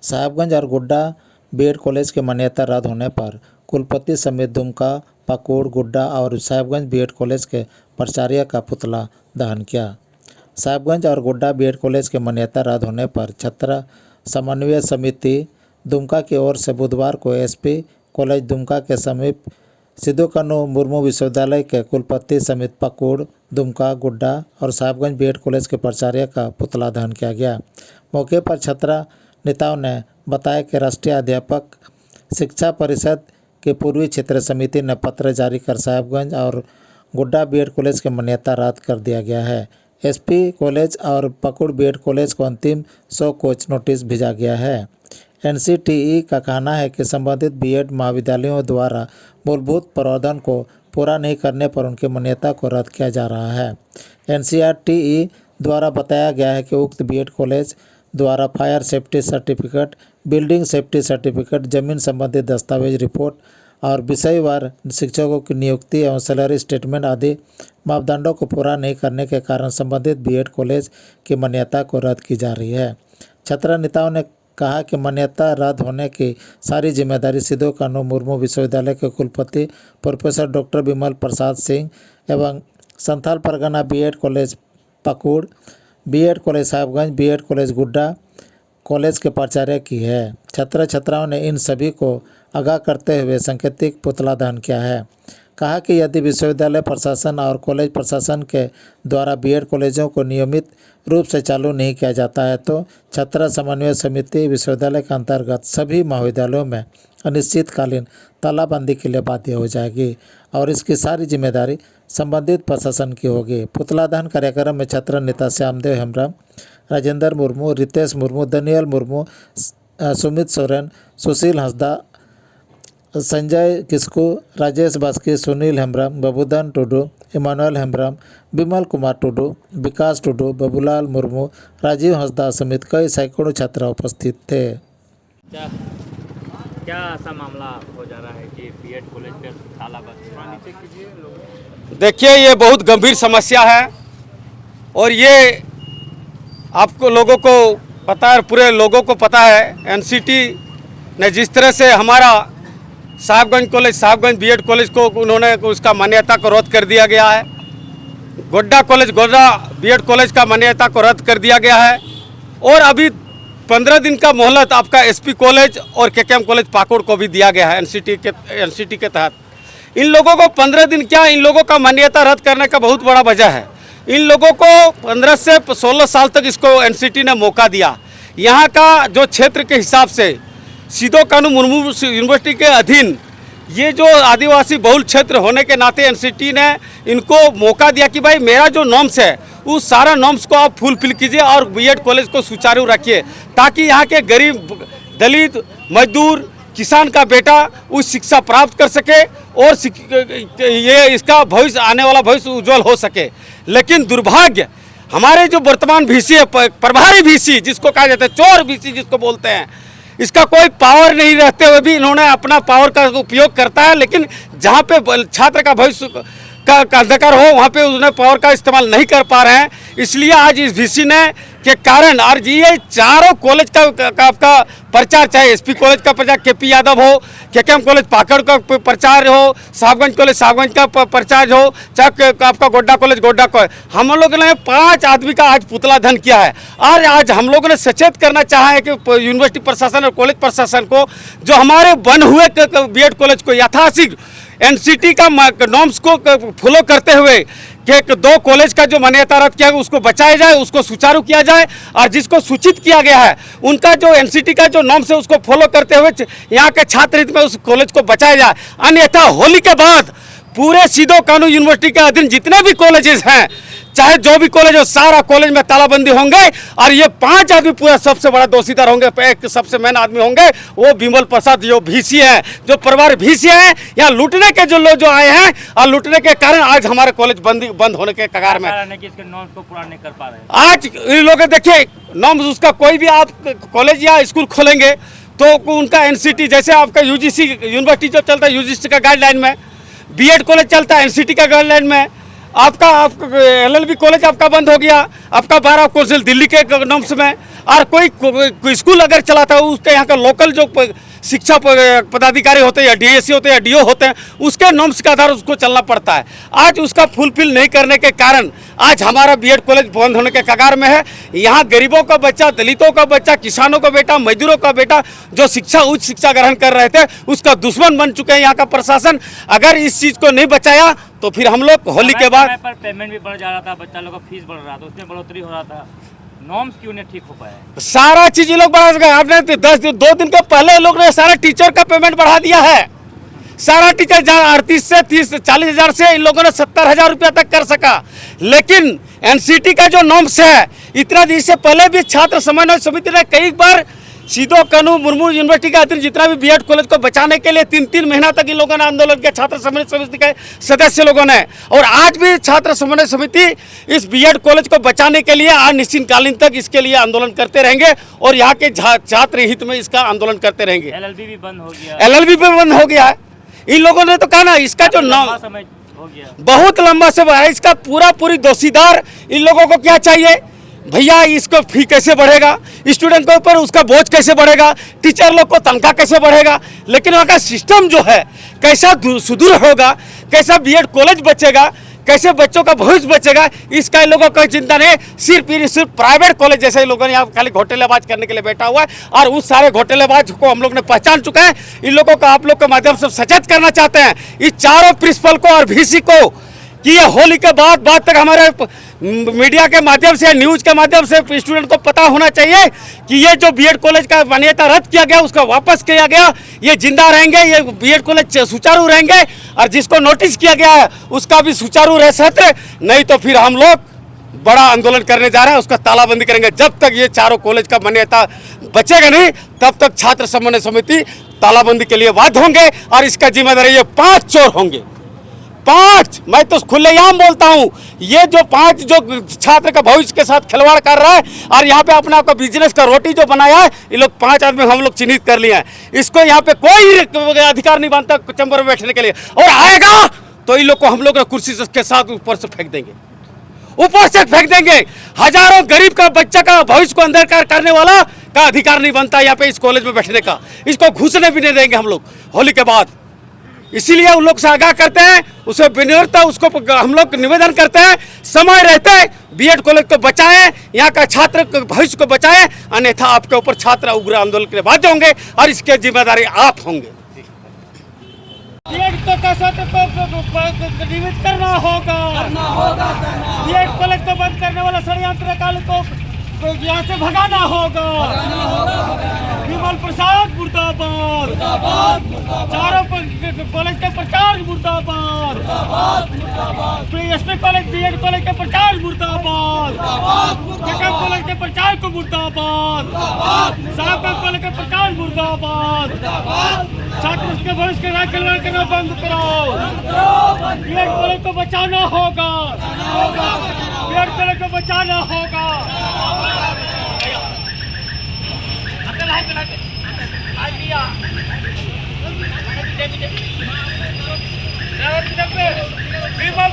साहिबगंज और गुड्डा BEd college के मान्यता रद्द होने पर कुलपति समेत दुमका, पाकुड़, गुड्डा और साहिबगंज बीएड कॉलेज के प्राचार्य का पुतला दहन किया। साहिबगंज और गुड्डा बीएड कॉलेज के मान्यता रद्द होने पर छात्र समन्वय समिति दुमका की ओर से बुधवार को एसपी कॉलेज दुमका के समीप सिद्धू कानू मुर्मू विश्वविद्यालय के कुलपति समेत पाकुड़, दुमका, गुड्डा और साहिबगंज बीएड कॉलेज के प्राचार्य का पुतला दहन किया गया। मौके पर छात्र नेताओं ने बताया कि राष्ट्रीय अध्यापक शिक्षा परिषद की पूर्वी क्षेत्र समिति ने पत्र जारी कर साहिबगंज और गुड्डा बीएड कॉलेज की मान्यता रद्द कर दिया गया है। एसपी कॉलेज और पाकुड़ बीएड कॉलेज को अंतिम 100 कोच नोटिस भेजा गया है। एनसीटीई का कहना है कि संबंधित बीएड महाविद्यालयों द्वारा मूलभूत प्रावधान को पूरा नहीं करने पर उनकी मान्यता को रद्द किया जा रहा है। एनसीटीई द्वारा बताया गया है कि उक्त बीएड कॉलेज द्वारा fire safety certificate, building safety certificate, जमीन संबंधी दस्तावेज रिपोर्ट और विषयवार शिक्षकों की नियुक्ति एवं सैलरी स्टेटमेंट आदि मापदंडों को पूरा नहीं करने के कारण संबंधित बीएड कॉलेज की मान्यता को रद्द की जा रही है। छात्र नेताओं ने कहा कि मान्यता रद्द होने की सारी जिम्मेदारी सिद्धू कानू मुर्मू विश्वविद्यालय के कुलपति प्रोफेसर डॉक्टर विमल प्रसाद सिंह एवं Santhal Pargana BEd college Pakur, BEd college Sahibganj, BEd college Godda college के प्राचार्य की है। छात्र छात्राओं ने इन सभी को आगाह करते हुए सांकेतिक पुतला दहन किया है। कहा कि यदि विश्वविद्यालय प्रशासन और कॉलेज प्रशासन के द्वारा बीएड कॉलेजों को नियमित रूप से चालू नहीं किया जाता है तो छात्र समन्वय समिति विश्वविद्यालय के अंतर्गत सभी महाविद्यालयों में अनिश्चितकालीन तालाबंदी के लिए बाध्य हो जाएगी और इसकी सारी जिम्मेदारी संबंधित प्रशासन की होगी। पुतला दहन कार्यक्रम में छात्र नेता श्यामदेव हेम्ब्रम, राजेंद्र मुर्मू, रितेश मुर्मू, दनियल मुर्मू, सुमित सोरेन, सुशील हंसदा, संजय किस्कू, राजेश बास्की, सुनील हेम्ब्रम, बबूधन टुडू, इमानुएल हेम्ब्रम, विमल कुमार टुडू, विकास टुडू, बबूलाल मुर्मू, राजीव हंसदा समेत कई सैकड़ों छात्र उपस्थित थे। क्या ऐसा मामला हो जा रहा है कि बीएड कॉलेज पे तालाबंदी? देखिए, ये बहुत गंभीर समस्या है और ये आपको लोगों को पता है, पूरे लोगों को पता है। एनसीटी ने जिस तरह से हमारा साहिबगंज बीएड कॉलेज को उन्होंने उसका मान्यता को रद्द कर दिया गया है। गुड्डा बीएड कॉलेज का मान्यता को रद्द कर दिया गया है और अभी 15 दिन का मोहलत आपका एसपी कॉलेज और केकेएम कॉलेज पाकुड़ को भी दिया गया है एनसीटी के तहत। इन लोगों को 15 दिन क्या, इन लोगों का मान्यता रद्द करने का बहुत बड़ा वजह है। इन लोगों को 15 से 16 साल तक इसको एनसीटी ने मौका दिया। यहाँ का जो क्षेत्र के हिसाब से सिद्धू कानू मुर्मू यूनिवर्सिटी के अधीन ये जो आदिवासी बहुल क्षेत्र होने के नाते एनसीटी ने इनको मौका दिया कि भाई मेरा जो नॉर्म्स है उस सारा नॉर्म्स को आप फुलफिल कीजिए और बीएड कॉलेज को सुचारू रखिए ताकि यहाँ के गरीब, दलित, मजदूर, किसान का बेटा उस शिक्षा प्राप्त कर सके और ये इसका भविष्य, आने वाला भविष्य उज्जवल हो सके। लेकिन दुर्भाग्य, हमारे जो वर्तमान वीसी है, प्रभारी वीसी जिसको कहा जाता है, चोर वीसी जिसको बोलते हैं, इसका कोई पावर नहीं रहते हुए भी इन्होंने अपना पावर का उपयोग करता है। लेकिन जहाँ पे छात्र का भविष्य का अंधकार हो वहाँ पे उन्हें पावर का इस्तेमाल नहीं कर पा रहे हैं। इसलिए आज इस वीसी ने के कारण और ये चारों कॉलेज का आपका प्रचार, चाहे एसपी कॉलेज का प्रचार केपी यादव हो, केकेएम कॉलेज पाकड़ का प्रचार हो, साहिबगंज कॉलेज साहिबगंज का प्रचार हो, चाहे आपका गुड्डा कॉलेज हम लोगों ने 5 आदमी का आज पुतला दहन किया है। और आज हम लोगों ने सचेत करना चाहा है कि यूनिवर्सिटी प्रशासन और कॉलेज प्रशासन को जो हमारे बन हुए बीएड कॉलेज को यथाशीघ्र एनसीटी का नॉर्म्स को फॉलो करते हुए कि 2 कॉलेज का जो मान्यता रद्द किया उसको बचाया जाए, उसको सुचारू किया जाए और जिसको सूचित किया गया है उनका जो एनसीटी का जो नॉर्म्स है उसको फॉलो करते हुए यहाँ के छात्र हित में उस कॉलेज को बचाया जाए। अन्यथा होली के बाद पूरे सिद्धू कानू यूनिवर्सिटी के अधीन जितने भी कॉलेजेस हैं, चाहे जो भी कॉलेज हो, सारा कॉलेज में तालाबंदी होंगे और ये 5 आदमी पूरा सबसे बड़ा दोषीदार होंगे। एक सबसे मेन आदमी होंगे वो विमल प्रसाद, जो वीसी है, जो परिवार वीसी हैं, यहाँ लूटने के जो लोग जो आए हैं और लूटने के कारण आज हमारे कॉलेज बंद होने के कगार में। इसके नॉर्म्स को पूरा नहीं कर पा रहे आज इन लोग देखिए नॉर्म्स, उसका कोई भी आप कॉलेज या स्कूल खोलेंगे तो उनका एनसीटी, जैसे आपका यूजीसी यूनिवर्सिटी जो चलता है यूजीसी का गाइडलाइन में, बीएड कॉलेज चलता है एनसीटी का गाइडलाइन में, आपका LLB कॉलेज आपका बंद हो गया, आपका बार कौंसिल दिल्ली के नॉर्म्स में, और कोई स्कूल अगर चलाता है उसके यहाँ का लोकल जो शिक्षा पदाधिकारी होते हैं या DSC होते हैं या DO होते हैं, उसके नॉर्म्स के आधार उसको चलना पड़ता है। आज उसका फुलफिल नहीं करने के कारण आज हमारा BED कॉलेज बंद होने के कगार में है। यहाँ गरीबों का बच्चा, दलितों का बच्चा, किसानों का बेटा, मजदूरों का बेटा जो उच्च शिक्षा ग्रहण कर रहे थे उसका दुश्मन बन चुके हैं यहाँ का प्रशासन। अगर इस चीज़ को नहीं बचाया तो फिर हम लोग होली के बाद पर पेमेंट भी बढ़ जा रहा था, बच्चा लोग का फीस बढ़ रहा था, उसमें बढ़ोतरी हो रहा था, नॉर्म्स क्यों नहीं ठीक हो पाया? सारा चीज ये लोग बढ़ा सके। आपने 2 दिन के पहले लोग ने सारा टीचर का पेमेंट बढ़ा दिया है। सारा टीचर 38 से 40 हज़ार से इन लोगों ने 70,000 रुपया तक कर सका। लेकिन NCT का जो नॉर्म्स है, इतना दिन से पहले भी छात्र समन्वय समिति ने कई बार सीधो कानू मुर्मू यूनिवर्सिटी का अतिरिक्त जितना भी BED कॉलेज को बचाने के लिए 3-3 महीना तक इन लोगों ने आंदोलन किया, छात्र समन्वय समिति के सदस्य लोगों ने। और आज भी छात्र समन्वय समिति इस BED कॉलेज को बचाने के लिए अनिश्चितकालीन तक इसके लिए आंदोलन करते रहेंगे और यहाँ के छात्र हित में इसका आंदोलन करते रहेंगे। LLB भी बंद हो गया, LLB भी बंद हो गया है। इन लोगों ने तो कहा ना, इसका जो नाम समय हो गया, बहुत लंबा समय है, इसका पूरी दोषीदार इन लोगों को क्या चाहिए भैया? इसको फी कैसे बढ़ेगा, स्टूडेंट के ऊपर उसका बोझ कैसे बढ़ेगा, टीचर लोग को तनख्वाह कैसे बढ़ेगा, लेकिन वहाँ का सिस्टम जो है कैसा सुदृढ़ होगा, कैसा BED कॉलेज बचेगा, कैसे बच्चों का भविष्य बचेगा, इसका इन लोगों को चिंता नहीं। सिर्फ प्राइवेट कॉलेज जैसे इन लोगों ने यहाँ खाली घोटालेबाज करने के लिए बैठा हुआ है, और उस सारे घोटालेबाज को हम लोग ने पहचान चुका है। इन लोगों को आप लोग के माध्यम से सचेत करना चाहते हैं, इस चारों प्रिंसिपल को और VC को, कि ये होली के बाद तक हमारे मीडिया के माध्यम से, न्यूज के माध्यम से स्टूडेंट को पता होना चाहिए कि ये जो BED कॉलेज का मान्यता रद्द किया गया, उसका वापस किया गया, ये जिंदा रहेंगे, ये BED कॉलेज सुचारू रहेंगे, और जिसको नोटिस किया गया है उसका भी सुचारू रह सकते। नहीं तो फिर हम लोग बड़ा आंदोलन करने जा रहे हैं, उसका तालाबंदी करेंगे। जब तक ये चारों कॉलेज का मान्यता बचेगा नहीं, तब तक छात्र समन्वय समिति तालाबंदी के लिए बाध्य होंगे, और इसका जिम्मेदार ये 5 चोर होंगे। 5, मैं तो खुलेआम बोलता हूँ, ये जो 5 जो छात्र का भविष्य के साथ खिलवाड़ कर रहा है और यहाँ पे अपना आपका बिजनेस का रोटी जो बनाया है, ये लोग 5 आदमी हम लोग चिन्हित कर लिए हैं। इसको यहाँ पे कोई अधिकार नहीं बनता चैम्बर में बैठने के लिए, और आएगा तो इन लोग को हम लोग कुर्सी के साथ ऊपर से फेंक देंगे, ऊपर से फेंक देंगे। हजारों गरीब का बच्चा का भविष्य को अंधकार करने वाला का अधिकार नहीं बनता यहाँ पे इस कॉलेज में बैठने का। इसको घुसने भी नहीं देंगे हम लोग होली के बाद। इसीलिए उन लोग से आगाह करते हैं, उसे विनम्रता उसको हम लोग निवेदन करते हैं, समय रहते BED कॉलेज को बचाएं, यहाँ का छात्र भविष्य को बचाएं, अन्यथा आपके ऊपर छात्र उग्र आंदोलन के बाध्य होंगे और इसके जिम्मेदारी आप होंगे। BED को कैसे नियमित करना होगा, BED कॉलेज को बंद करने वाला षड्यंत्रकारी को यहाँ से भगाना होगा। विमल प्रसाद मुर्दाबाद, चारों कॉलेज के प्रचार मुर्दाबाद, SP कॉलेज BED कॉलेज के प्रचार मुर्दाबाद, कॉलेज के प्रचार को मुर्दाबाद, साहबगंज कॉलेज के प्रचार मुर्दाबाद। छात्र के भविष्य के साथ खिलवाड़ करना बंद कराओ, BED कॉलेज को बचाना होगा, BED कॉलेज को बचाना होगा। विमल